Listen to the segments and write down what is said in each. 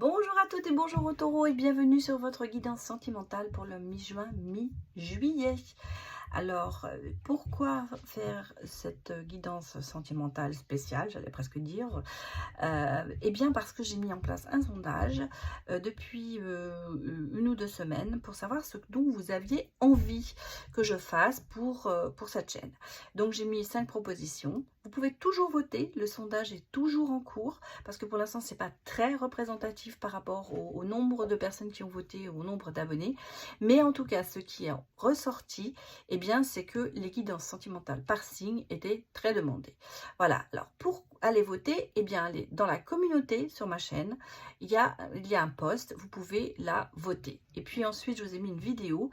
Bonjour à toutes et bonjour aux taureaux et bienvenue sur votre guidance sentimentale pour le mi-juin, mi-juillet. Alors, pourquoi faire cette guidance sentimentale spéciale, j'allais presque dire? Eh bien parce que j'ai mis en place un sondage depuis 1 ou 2 semaines pour savoir ce dont vous aviez envie que je fasse pour cette chaîne. Donc j'ai mis 5 propositions. Vous pouvez toujours voter, le sondage est toujours en cours parce que pour l'instant c'est pas très représentatif par rapport au nombre de personnes qui ont voté, au nombre d'abonnés. Mais en tout cas, ce qui est ressorti, eh bien, c'est que les guidances sentimentales par signe étaient très demandées. Voilà, alors pour aller voter, eh bien, allez dans la communauté sur ma chaîne, il y a un post, vous pouvez la voter. Et puis ensuite, je vous ai mis une vidéo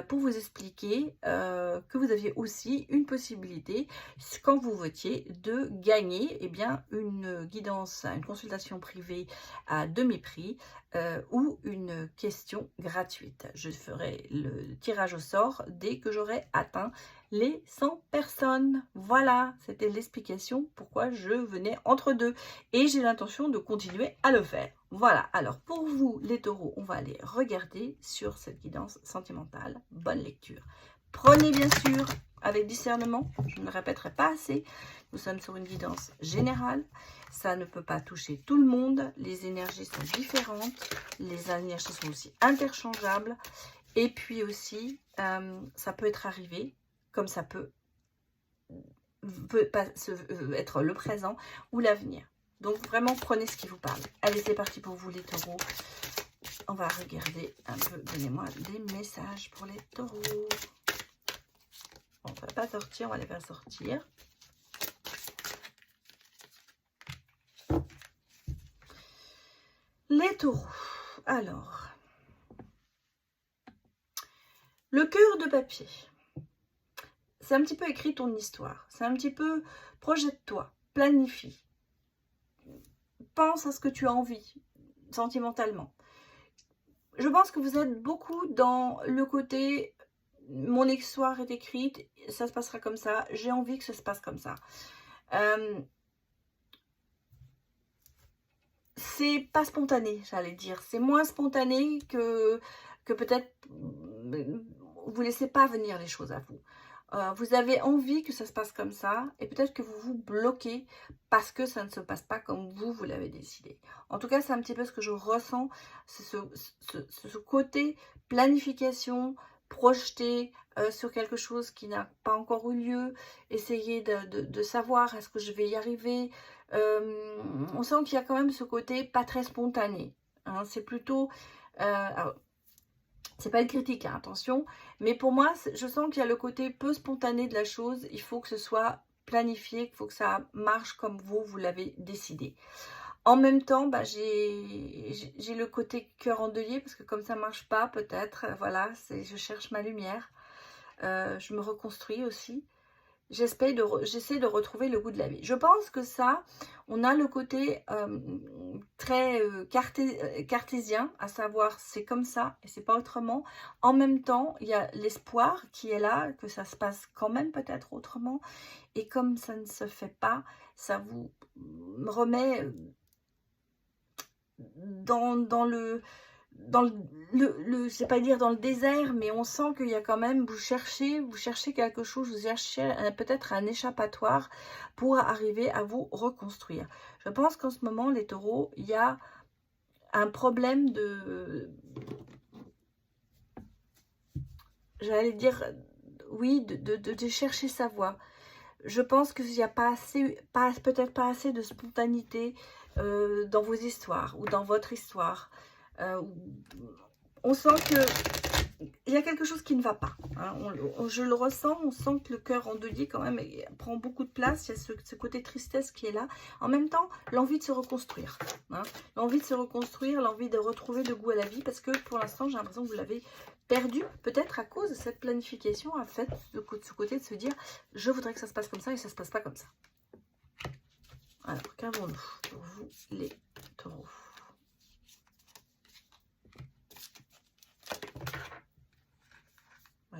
pour vous expliquer que vous aviez aussi une possibilité, quand vous votiez, de gagner eh bien, une guidance, une consultation privée à demi-prix ou une question gratuite. Je ferai le tirage au sort dès que j'aurai atteint les 100 personnes. Voilà, c'était l'explication pourquoi je venais entre deux. Et j'ai l'intention de continuer à le faire. Voilà, alors pour vous les taureaux, on va aller regarder sur cette guidance sentimentale. Bonne lecture. Prenez bien sûr avec discernement, je ne le répéterai pas assez, nous sommes sur une guidance générale, ça ne peut pas toucher tout le monde, les énergies sont différentes, les énergies sont aussi interchangeables, et puis aussi, ça peut être arrivé, comme ça peut pas être le présent ou l'avenir. Donc vraiment, prenez ce qui vous parle. Allez, c'est parti pour vous les taureaux. On va regarder un peu, donnez-moi des messages pour les taureaux. On ne va pas sortir, on va les faire sortir. Les taureaux. Alors, le cœur de papier. C'est un petit peu écrit ton histoire. C'est un petit peu projette-toi, planifie. Pense à ce que tu as envie, sentimentalement. Je pense que vous êtes beaucoup dans le côté mon histoire est écrite, ça se passera comme ça, j'ai envie que ça se passe comme ça. C'est pas spontané, j'allais dire. C'est moins spontané que peut-être vous laissez pas venir les choses à vous. Vous avez envie que ça se passe comme ça et peut-être que vous vous bloquez parce que ça ne se passe pas comme vous l'avez décidé. En tout cas, c'est un petit peu ce que je ressens, c'est ce côté planification, projeter sur quelque chose qui n'a pas encore eu lieu, essayer de savoir est-ce que je vais y arriver. On sent qu'il y a quand même ce côté pas très spontané. Hein, c'est plutôt... c'est pas une critique, hein, attention, mais pour moi, je sens qu'il y a le côté peu spontané de la chose. Il faut que ce soit planifié, il faut que ça marche comme vous l'avez décidé. En même temps, bah, j'ai le côté cœur endeuillé, parce que comme ça marche pas, peut-être, voilà, je cherche ma lumière. Je me reconstruis aussi. J'essaie de retrouver le goût de la vie. Je pense que ça, on a le côté très cartésien, à savoir c'est comme ça et c'est pas autrement. En même temps, il y a l'espoir qui est là, que ça se passe quand même peut-être autrement. Et comme ça ne se fait pas, ça vous remet dans le... je sais pas dire dans le désert, mais on sent qu'il y a quand même, vous cherchez quelque chose, vous cherchez peut-être un échappatoire pour arriver à vous reconstruire. Je pense qu'en ce moment, les taureaux, il y a un problème de, j'allais dire, oui, de chercher sa voie. Je pense qu'il n'y a pas assez, peut-être pas assez de spontanéité dans vos histoires ou dans votre histoire. On sent que il y a quelque chose qui ne va pas. Hein. Je le ressens, on sent que le cœur endeuillé quand même prend beaucoup de place. Il y a ce côté tristesse qui est là. En même temps, l'envie de se reconstruire. Hein. L'envie de se reconstruire, l'envie de retrouver le goût à la vie. Parce que pour l'instant, j'ai l'impression que vous l'avez perdu. Peut-être à cause de cette planification, en fait, de ce côté de se dire, je voudrais que ça se passe comme ça et ça ne se passe pas comme ça. Alors, qu'avons-nous pour vous, les taureaux ?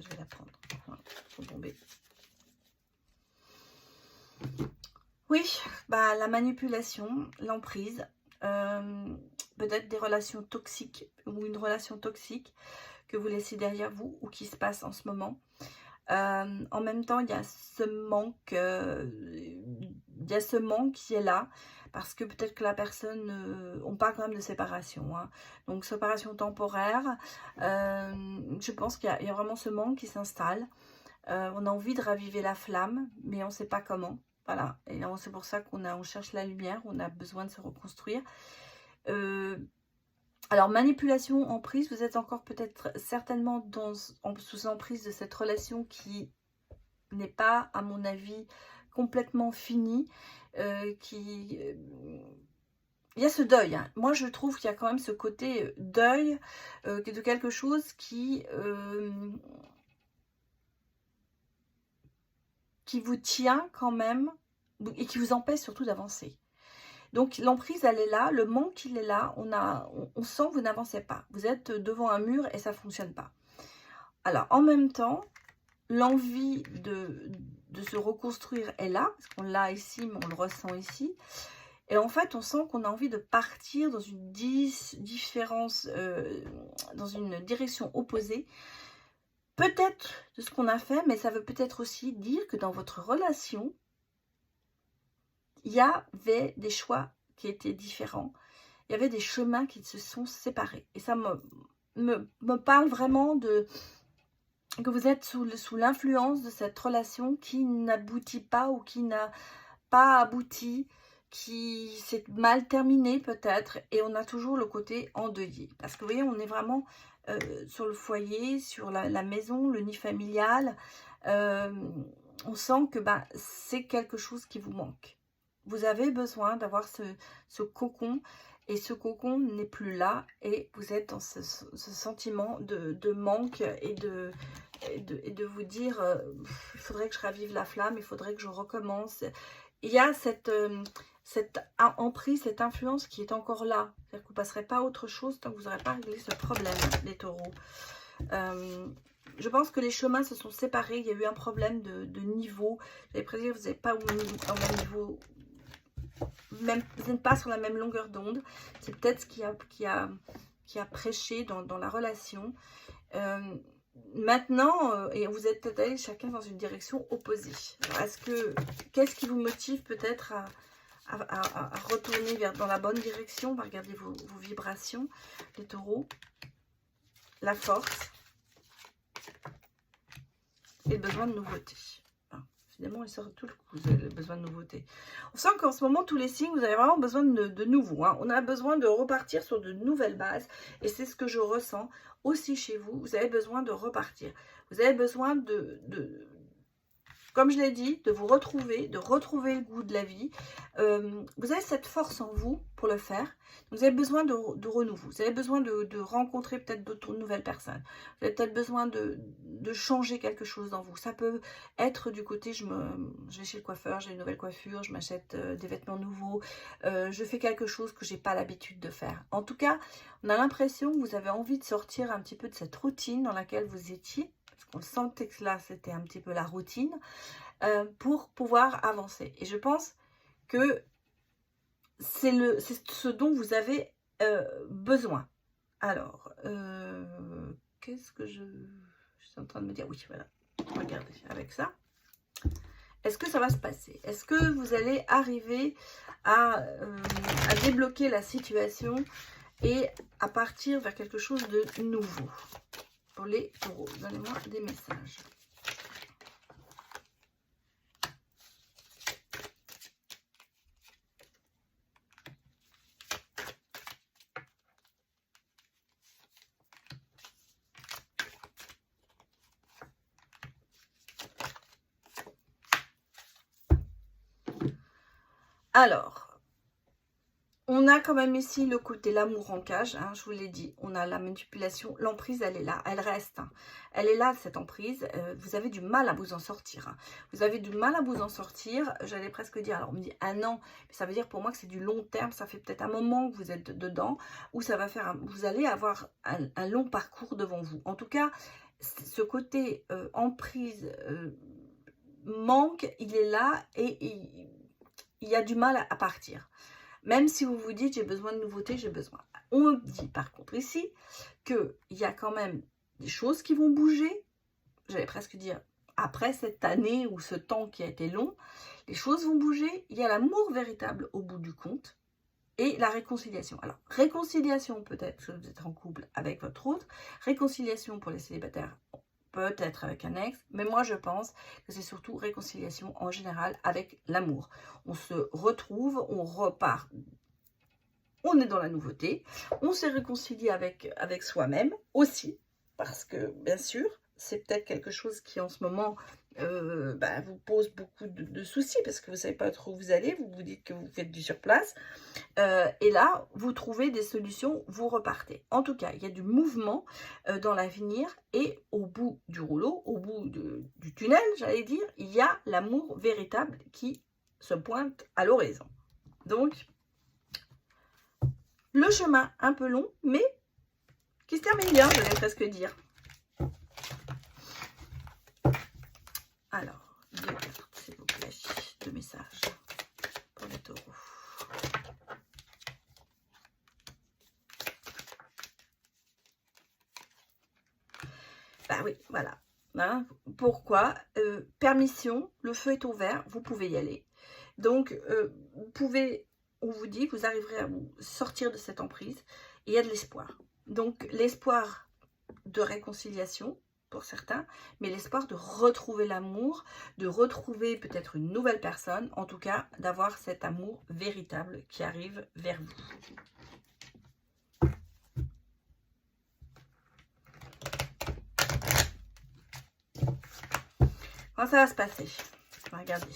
Je vais la prendre. Voilà, faut tomber. Oui, bah, la manipulation, l'emprise, peut-être des relations toxiques ou une relation toxique que vous laissez derrière vous ou qui se passe en ce moment. En même temps, il y a ce manque, qui est là, parce que peut-être que la personne, on parle quand même de séparation, hein. Donc séparation temporaire, je pense qu'il y a vraiment ce manque qui s'installe. On a envie de raviver la flamme, mais on ne sait pas comment. Voilà, et c'est pour ça on cherche la lumière, on a besoin de se reconstruire. Alors, manipulation, emprise, vous êtes encore peut-être certainement sous emprise de cette relation qui n'est pas, à mon avis, complètement finie. Il y a ce deuil, hein. Moi, je trouve qu'il y a quand même ce côté deuil de quelque chose qui vous tient quand même et qui vous empêche surtout d'avancer. Donc l'emprise, elle est là, le manque, il est là, on sent que vous n'avancez pas. Vous êtes devant un mur et ça ne fonctionne pas. Alors en même temps, l'envie de se reconstruire est là, parce qu'on l'a ici, mais on le ressent ici. Et en fait, on sent qu'on a envie de partir dans une différence, dans une direction opposée. Peut-être de ce qu'on a fait, mais ça veut peut-être aussi dire que dans votre relation, il y avait des choix qui étaient différents. Il y avait des chemins qui se sont séparés. Et ça me parle vraiment que vous êtes sous l'influence de cette relation qui n'aboutit pas ou qui n'a pas abouti, qui s'est mal terminée peut-être. Et on a toujours le côté endeuillé. Parce que vous voyez, on est vraiment sur le foyer, sur la maison, le nid familial. On sent que c'est quelque chose qui vous manque. Vous avez besoin d'avoir ce cocon, et ce cocon n'est plus là, et vous êtes dans ce sentiment de manque et de vous dire il faudrait que je ravive la flamme, il faudrait que je recommence. Il y a cette emprise, cette influence qui est encore là. C'est-à-dire que vous ne passerez pas à autre chose tant que vous n'aurez pas réglé ce problème, les taureaux. Je pense que les chemins se sont séparés. Il y a eu un problème de niveau. J'avais prévu que vous n'êtes pas au même niveau. Vous n'êtes pas sur la même longueur d'onde. C'est peut-être ce qui a prêché dans la relation. Maintenant, et vous êtes peut-être allés chacun dans une direction opposée. Qu'est-ce qui vous motive peut-être à retourner dans la bonne direction? On va regarder vos vibrations, les taureaux. La force et le besoin de nouveauté. Évidemment, il sort tout le coup, vous avez le besoin de nouveauté. On sent qu'en ce moment, tous les signes, vous avez vraiment besoin de nouveau. Hein. On a besoin de repartir sur de nouvelles bases. Et c'est ce que je ressens aussi chez vous. Vous avez besoin de repartir. Vous avez besoin comme je l'ai dit, de vous retrouver, de retrouver le goût de la vie. Vous avez cette force en vous pour le faire. Vous avez besoin de renouveau. Vous avez besoin de rencontrer peut-être d'autres nouvelles personnes. Vous avez peut-être besoin de changer quelque chose dans vous. Ça peut être du côté, je vais chez le coiffeur, j'ai une nouvelle coiffure, je m'achète des vêtements nouveaux. Je fais quelque chose que je n'ai pas l'habitude de faire. En tout cas, on a l'impression que vous avez envie de sortir un petit peu de cette routine dans laquelle vous étiez. On sentait que là, c'était un petit peu la routine pour pouvoir avancer. Et je pense que c'est ce dont vous avez besoin. Alors, qu'est-ce que je suis en train de me dire? Oui, voilà. Regardez, avec ça. Est-ce que ça va se passer? Est-ce que vous allez arriver à débloquer la situation et à partir vers quelque chose de nouveau? Pour les taureaux, donnez-moi des messages. Alors, on a quand même ici le côté l'amour en cage, hein, je vous l'ai dit, on a la manipulation, l'emprise elle est là, elle reste, hein. Elle est là cette emprise, vous avez du mal à vous en sortir, hein. Vous avez du mal à vous en sortir, j'allais presque dire, alors on me dit un an, mais ça veut dire pour moi que c'est du long terme, ça fait peut-être un moment que vous êtes dedans, ou ça va faire, vous allez avoir un long parcours devant vous. En tout cas, ce côté emprise, manque, il est là et il y a du mal à partir. Même si vous vous dites, j'ai besoin de nouveautés, j'ai besoin. On dit par contre ici qu'il y a quand même des choses qui vont bouger. J'allais presque dire, après cette année ou ce temps qui a été long, les choses vont bouger. Il y a l'amour véritable au bout du compte et la réconciliation. Alors, réconciliation peut-être que vous êtes en couple avec votre autre, réconciliation pour les célibataires peut-être avec un ex, mais moi je pense que c'est surtout réconciliation en général avec l'amour. On se retrouve, on repart, on est dans la nouveauté, on s'est réconcilié avec soi-même aussi, parce que bien sûr, c'est peut-être quelque chose qui en ce moment vous pose beaucoup de soucis, parce que vous ne savez pas trop où vous allez, vous vous dites que vous faites du surplace, et là, vous trouvez des solutions, vous repartez. En tout cas, il y a du mouvement dans l'avenir, et au bout du rouleau, au bout du tunnel, j'allais dire, il y a l'amour véritable qui se pointe à l'horizon. Donc, le chemin un peu long, mais qui se termine bien, je vais presque dire. Alors, 2 cartes, s'il vous plaît, 2 messages pour les taureaux. Bah oui, voilà. Hein, pourquoi permission, le feu est ouvert, vous pouvez y aller. Donc, vous pouvez, on vous dit, vous arriverez à vous sortir de cette emprise. Et il y a de l'espoir. Donc, l'espoir de réconciliation pour certains, mais l'espoir de retrouver l'amour, de retrouver peut-être une nouvelle personne, en tout cas, d'avoir cet amour véritable qui arrive vers vous. Comment ça va se passer? Regardez,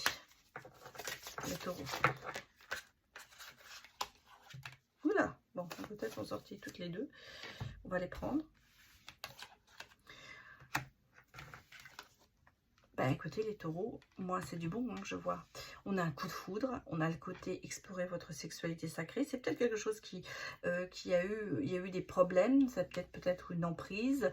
les taureaux. Oula, bon, peut-être on sortit toutes les deux. On va les prendre. Ben écoutez les taureaux, moi c'est du bon, hein, je vois. On a un coup de foudre, on a le côté explorer votre sexualité sacrée. C'est peut-être quelque chose il y a eu des problèmes, ça peut-être une emprise,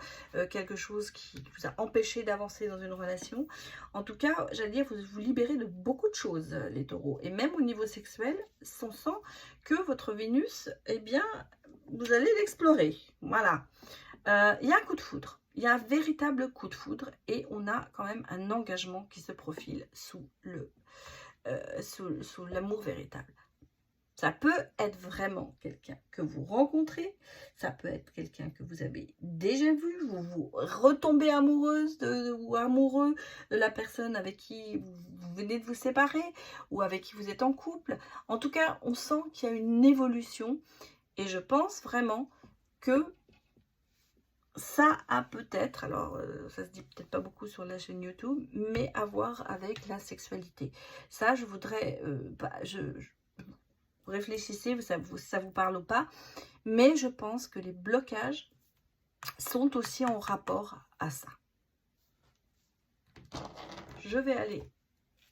quelque chose qui vous a empêché d'avancer dans une relation. En tout cas, j'allais dire, vous vous libérez de beaucoup de choses, les taureaux. Et même au niveau sexuel, on sent que votre Vénus, eh bien, vous allez l'explorer. Voilà. Il y a un coup de foudre. Il y a un véritable coup de foudre et on a quand même un engagement qui se profile sous l'amour véritable. Ça peut être vraiment quelqu'un que vous rencontrez, ça peut être quelqu'un que vous avez déjà vu, vous retombez amoureuse ou amoureux de la personne avec qui vous venez de vous séparer ou avec qui vous êtes en couple. En tout cas, on sent qu'il y a une évolution et je pense vraiment que ça a peut-être, alors ça se dit peut-être pas beaucoup sur la chaîne YouTube, mais à voir avec la sexualité. Ça, je voudrais, réfléchissez, ça vous parle ou pas, mais je pense que les blocages sont aussi en rapport à ça. Je vais aller,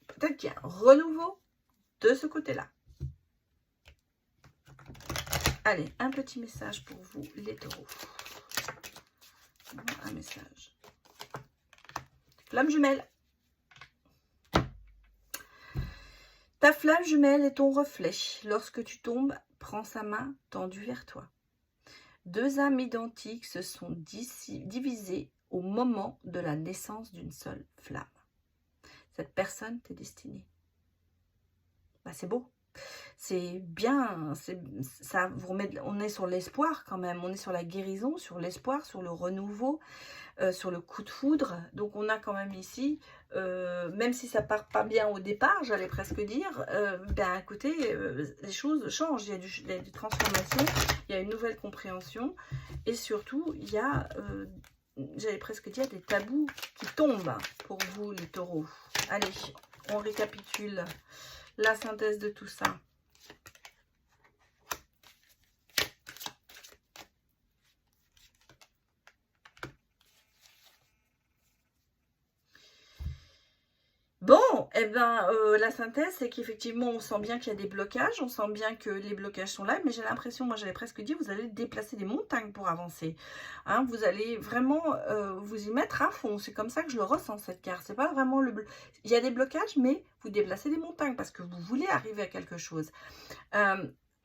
peut-être qu'il y a un renouveau de ce côté-là. Allez, un petit message pour vous, les taureaux. Un message. Flamme jumelle. Ta flamme jumelle est ton reflet. Lorsque tu tombes, prends sa main tendue vers toi. 2 âmes identiques se sont divisées au moment de la naissance d'une seule flamme. Cette personne t'est destinée. Bah, c'est beau. C'est bien, ça vous remet, on est sur l'espoir quand même, on est sur la guérison, sur l'espoir, sur le renouveau, sur le coup de foudre. Donc on a quand même ici, même si ça part pas bien au départ, j'allais presque dire, ben écoutez, les choses changent, il y a des transformations, il y a une nouvelle compréhension et surtout il y a, j'allais presque dire, des tabous qui tombent pour vous les taureaux. Allez, on récapitule la synthèse de tout ça. Bon, eh ben, la synthèse, c'est qu'effectivement, on sent bien qu'il y a des blocages, on sent bien que les blocages sont là, mais j'ai l'impression, moi j'allais presque dire, vous allez déplacer des montagnes pour avancer. Hein, vous allez vraiment vous y mettre à fond, c'est comme ça que je le ressens cette carte. C'est pas vraiment il y a des blocages, mais vous déplacez des montagnes parce que vous voulez arriver à quelque chose.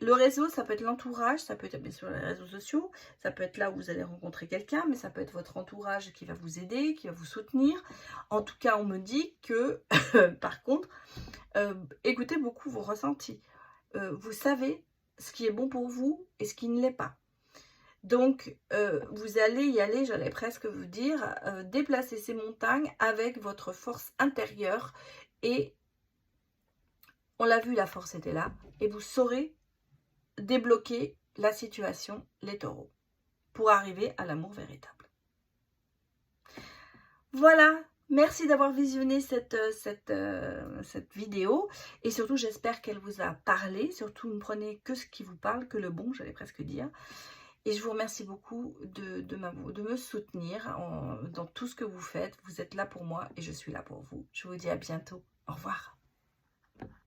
Le réseau, ça peut être l'entourage, ça peut être bien sûr les réseaux sociaux, ça peut être là où vous allez rencontrer quelqu'un, mais ça peut être votre entourage qui va vous aider, qui va vous soutenir. En tout cas, on me dit que, par contre, écoutez beaucoup vos ressentis. Vous savez ce qui est bon pour vous et ce qui ne l'est pas. Donc, vous allez y aller, j'allais presque vous dire, déplacer ces montagnes avec votre force intérieure. Et on l'a vu, la force était là. Et vous saurez débloquer la situation, les taureaux, pour arriver à l'amour véritable. Voilà, merci d'avoir visionné cette vidéo. Et surtout, j'espère qu'elle vous a parlé. Surtout, ne prenez que ce qui vous parle, que le bon, j'allais presque dire. Et je vous remercie beaucoup de me soutenir dans tout ce que vous faites. Vous êtes là pour moi et je suis là pour vous. Je vous dis à bientôt. Au revoir.